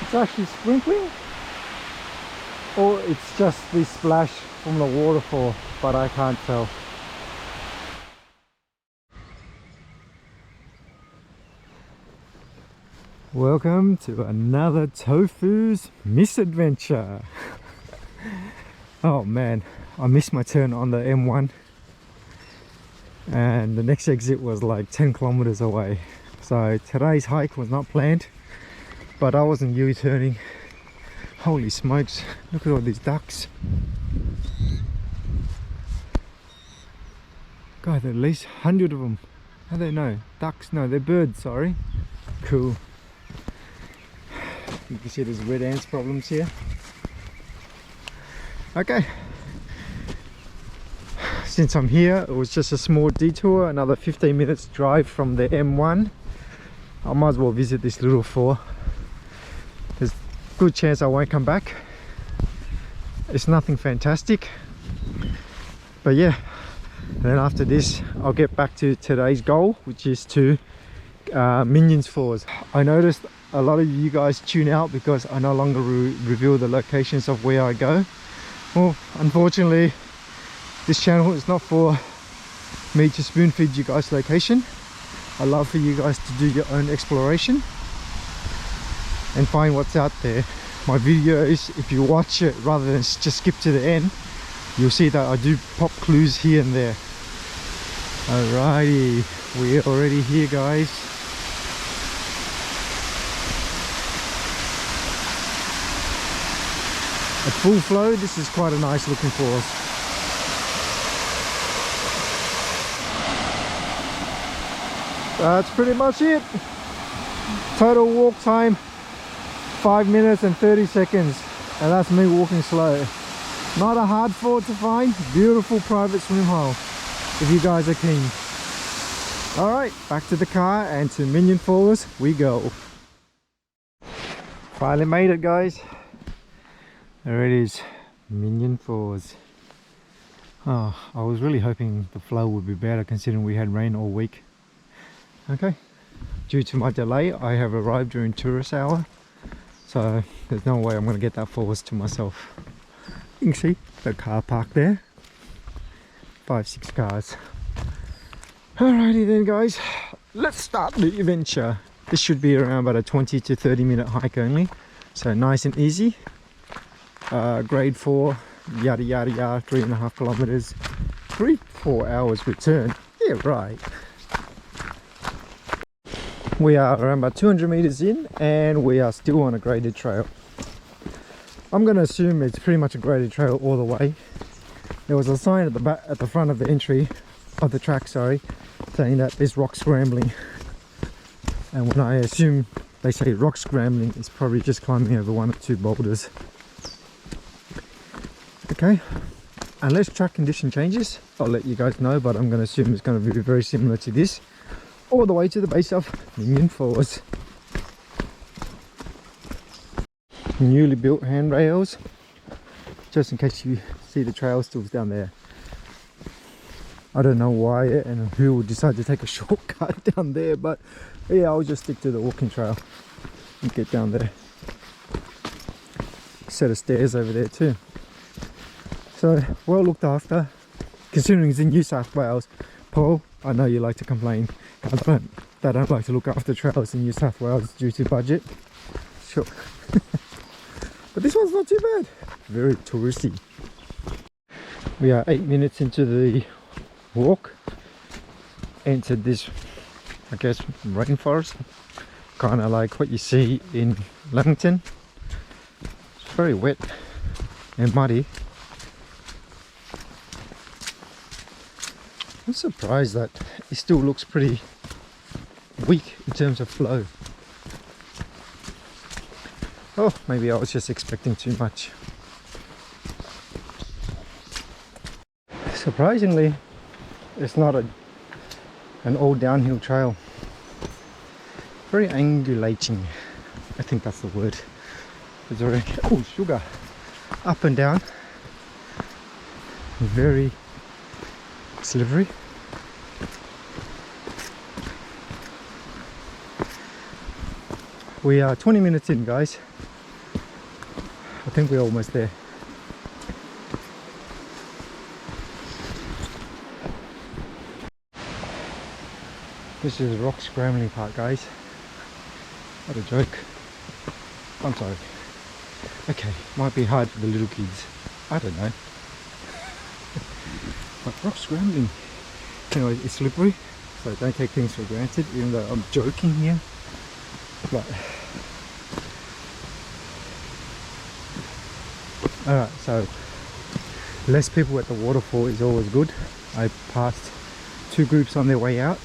it's actually sprinkling, or it's just the splash from the waterfall, but I can't tell. Welcome to another Tofu's misadventure. Oh man, I missed my turn on the M1 and the next exit was like 10 kilometers away. So today's hike was not planned, but I wasn't U-turning. Holy smokes, look at all these ducks. God, there are at least 100 of them. How do they know? Ducks? No, they're birds, sorry. Cool. You can see there's red ants problems here. Okay. Since I'm here, it was just a small detour, another 15 minutes drive from the M1. I might as well visit this little fall. There's a good chance I won't come back. It's nothing fantastic. But yeah, and then after this, I'll get back to today's goal, which is to Minyons Falls. I noticed a lot of you guys tune out because I no longer reveal the locations of where I go. Well, unfortunately, this channel is not for me to spoon feed you guys location. I love for you guys to do your own exploration and find what's out there. My videos, if you watch it rather than just skip to the end, you'll see that I do pop clues here and there. Alrighty, we're already here, guys. At full flow, this is quite a nice looking falls. That's pretty much it. Total walk time 5 minutes and 30 seconds, and that's me walking slow. Not a hard fall to find. Beautiful private swim hole if you guys are keen. Alright, back to the car and to Minion Falls we go. Finally made it, guys. There it is, Minion Falls. Oh, I was really hoping the flow would be better considering we had rain all week. Okay, due to my delay, I have arrived during tourist hour, so there's no way I'm going to get that falls to myself. You can see the car parked there. 5-6 cars. Alrighty then, guys, let's start the adventure. This should be around about a 20 to 30 minute hike only, so nice and easy. Grade 4, yada yada yada, 3.5 kilometers, 3-4 hours return. Yeah, right. We are around about 200 meters in and we are still on a graded trail. I'm going to assume it's pretty much a graded trail all the way. There was a sign at the back, at the front of the entry of the track, sorry, saying that there's rock scrambling. And when I assume they say rock scrambling, it's probably just climbing over 1 or 2 boulders. Okay, unless track condition changes, I'll let you guys know, but I'm going to assume it's going to be very similar to this, all the way to the base of Minion Falls. Newly built handrails, just in case you see the trail still down there. I don't know why and who would decide to take a shortcut down there, but yeah, I'll just stick to the walking trail and get down there. Set of stairs over there too. So, well looked after, considering it's in New South Wales. Paul, I know you like to complain. They don't like to look after trails in New South Wales due to budget. Sure. But this one's not too bad. Very touristy. We are 8 minutes into the walk. Entered this, I guess, rainforest. Kind of like what you see in Lamington. It's very wet and muddy. I'm surprised that it still looks pretty weak in terms of flow. Oh, maybe I was just expecting too much. Surprisingly, it's not an all downhill trail. Very angulating, I think that's the word. It's very, oh, sugar, up and down, very slippery. We are 20 minutes in, guys. I think we're almost there. This is rock scrambling part, guys. What a joke. I'm sorry. Okay, might be hard for the little kids. I don't know. But rock scrambling. Anyway, it's slippery, so don't take things for granted, even though I'm joking here. But alright, so less people at the waterfall is always good. I passed 2 groups on their way out,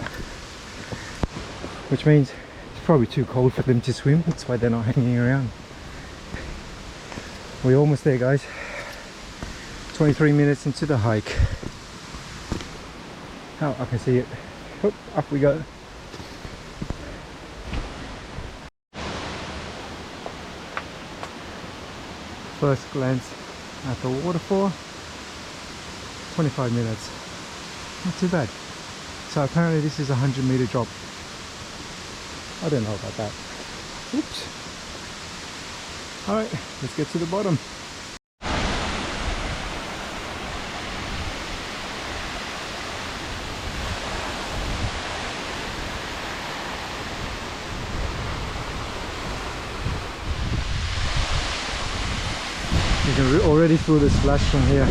which means it's probably too cold for them to swim. That's why they're not hanging around. We're almost there, guys. 23 minutes into the hike. Oh, I can see it. Oop, up we go. First glance at the waterfall. 25 minutes. Not too bad. So apparently this is a 100-meter drop. I don't know about that. Oops. Alright, let's get to the bottom. You can already feel the splash from here.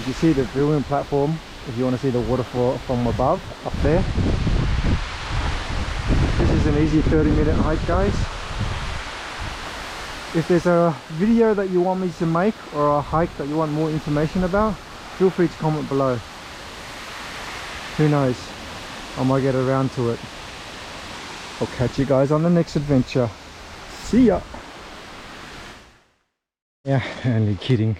You see the viewing platform if you want to see the waterfall from above up there. This is an easy 30-minute hike, guys. If there's a video that you want me to make or a hike that you want more information about, feel free to comment below. Who knows, I might get around to it. I'll catch you guys on the next adventure. See ya. Yeah, only kidding.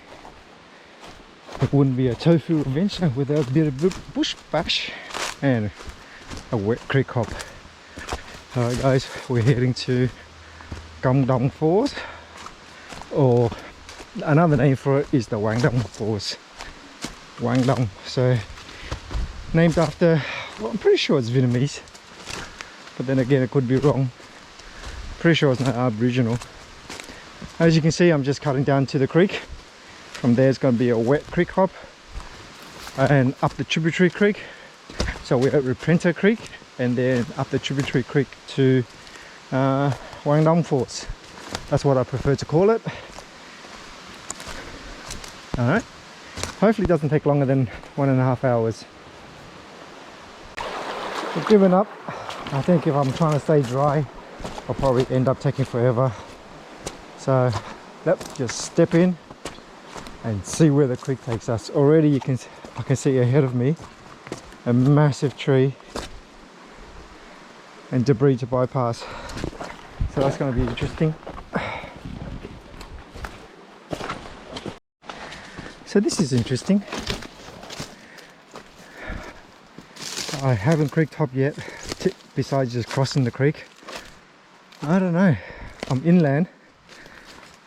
It wouldn't be a tofu adventure without a bit of bush bash and a wet creek hop. Alright guys, we're heading to Wangdong Falls, or another name for it is the Wangdong Falls. Wangdong, so named after, well, I'm pretty sure it's Vietnamese, but then again it could be wrong. Pretty sure it's not Aboriginal. As you can see, I'm just cutting down to the creek. From there it's going to be a wet creek hop and up the tributary creek. So we're at Reprinter Creek and then up the tributary creek to Wangdong Falls. That's what I prefer to call it. Alright, hopefully it doesn't take longer than 1.5 hours. I've given up. I think if I'm trying to stay dry, I'll probably end up taking forever. So, yep, just step in and see where the creek takes us. Already I can see ahead of me a massive tree and debris to bypass. So that's going to be interesting. So this is interesting. I haven't creek hopped yet, besides just crossing the creek. I don't know. I'm inland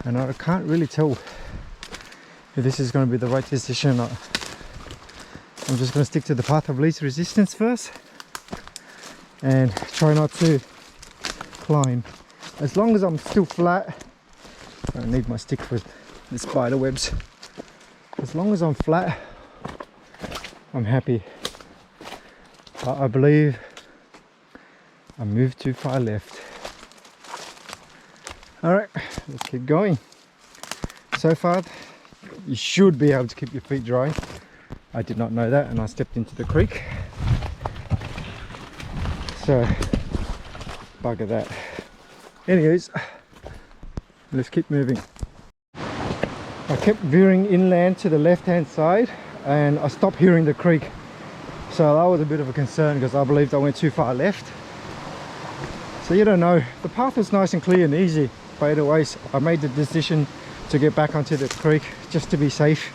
and I can't really tell if this is going to be the right decision or not. I'm just going to stick to the path of least resistance first and try not to climb. As long as I'm still flat, I don't need my stick for the spider webs. As long as I'm flat, I'm happy. But I believe I moved too far left. Alright, let's keep going. So far, you should be able to keep your feet dry. I did not know that and I stepped into the creek. So, bugger that. Anyways, let's keep moving. I kept veering inland to the left hand side and I stopped hearing the creek. So that was a bit of a concern because I believed I went too far left. So you don't know. The path was nice and clear and easy, but anyways, I made the decision to get back onto the creek just to be safe.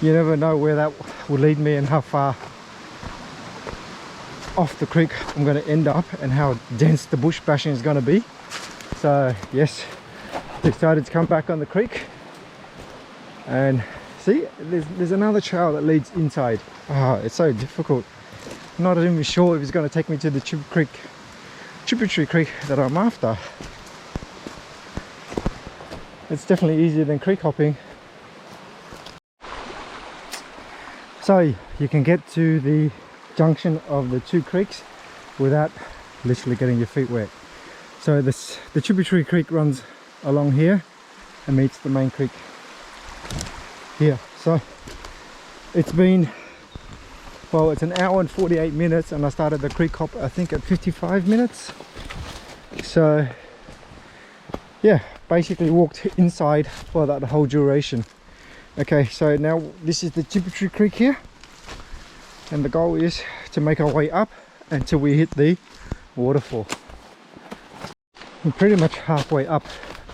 You never know where that will lead me and how far off the creek I'm going to end up and how dense the bush bashing is going to be. So yes, decided to come back on the creek and see, there's another trail that leads inside. It's so difficult. I'm not even sure if it's going to take me to the tributary creek that I'm after. It's definitely easier than creek hopping. So you can get to the junction of the two creeks without literally getting your feet wet. So the tributary creek runs along here and meets the main creek here. So it's been, well, it's an hour and 48 minutes and I started the creek hop I think at 55 minutes. So yeah, basically walked inside for that whole duration. Okay, so now this is the tributary creek here, and the goal is to make our way up until we hit the waterfall. We're pretty much halfway up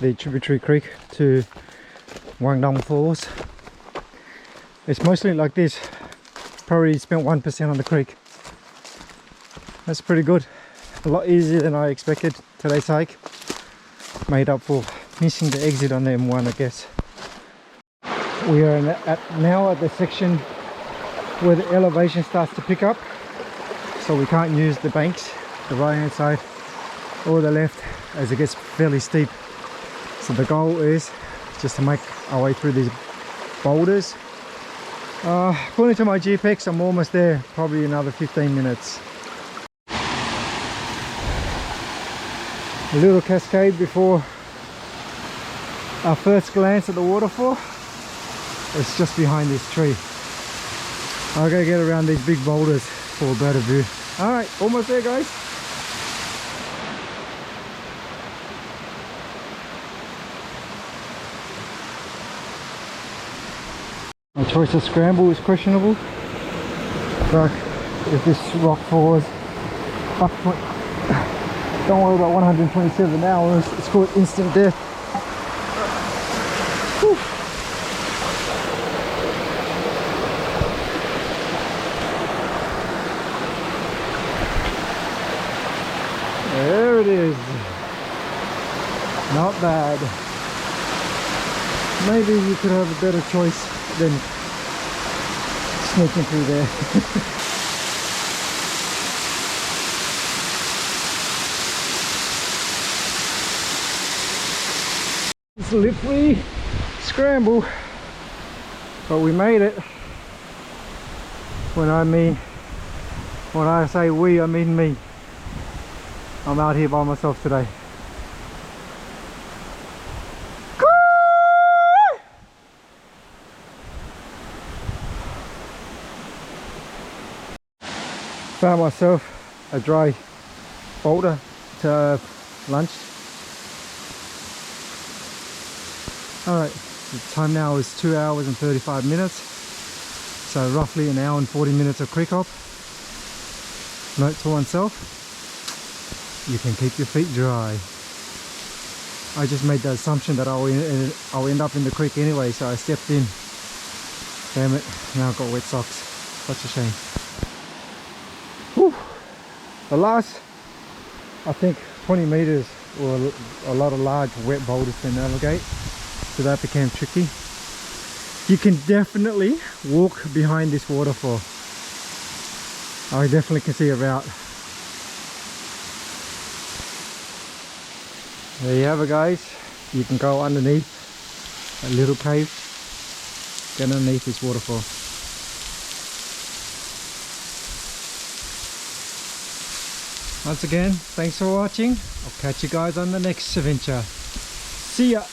the tributary creek to Wangdong Falls. It's mostly like this. Probably spent 1% on the creek. That's pretty good. A lot easier than I expected today's hike. Made up for missing the exit on the M1, I guess. We are now at the section where the elevation starts to pick up, so we can't use the banks, the right hand side or the left, as it gets fairly steep. So the goal is just to make our way through these boulders. According to my GPX, I'm almost there, probably another 15 minutes. A little cascade before our first glance at the waterfall. It's just behind this tree. I'll go get around these big boulders for a better view. Alright, almost there guys. My choice of scramble is questionable. But if this rock falls up, don't worry about 127 hours, it's called instant death. Whew. There it is. Not bad. Maybe you could have a better choice than sneaking through there. Slippery scramble, but we made it. When I say we, I mean me. I'm out here by myself today. Found myself a dry boulder to lunch. Alright, the time now is 2 hours and 35 minutes. So roughly an hour and 40 minutes of creek hop. Note to oneself, you can keep your feet dry. I just made the assumption that I'll end up in the creek anyway, so I stepped in. Damn it, now I've got wet socks. Such a shame. Whew. The last, I think 20 meters were a lot of large wet boulders to navigate, so that became tricky. You can definitely walk behind this waterfall. I definitely can see a route. There you have it guys. You can go underneath a little cave, get underneath this waterfall. Once again, thanks for watching. I'll catch you guys on the next adventure. See ya!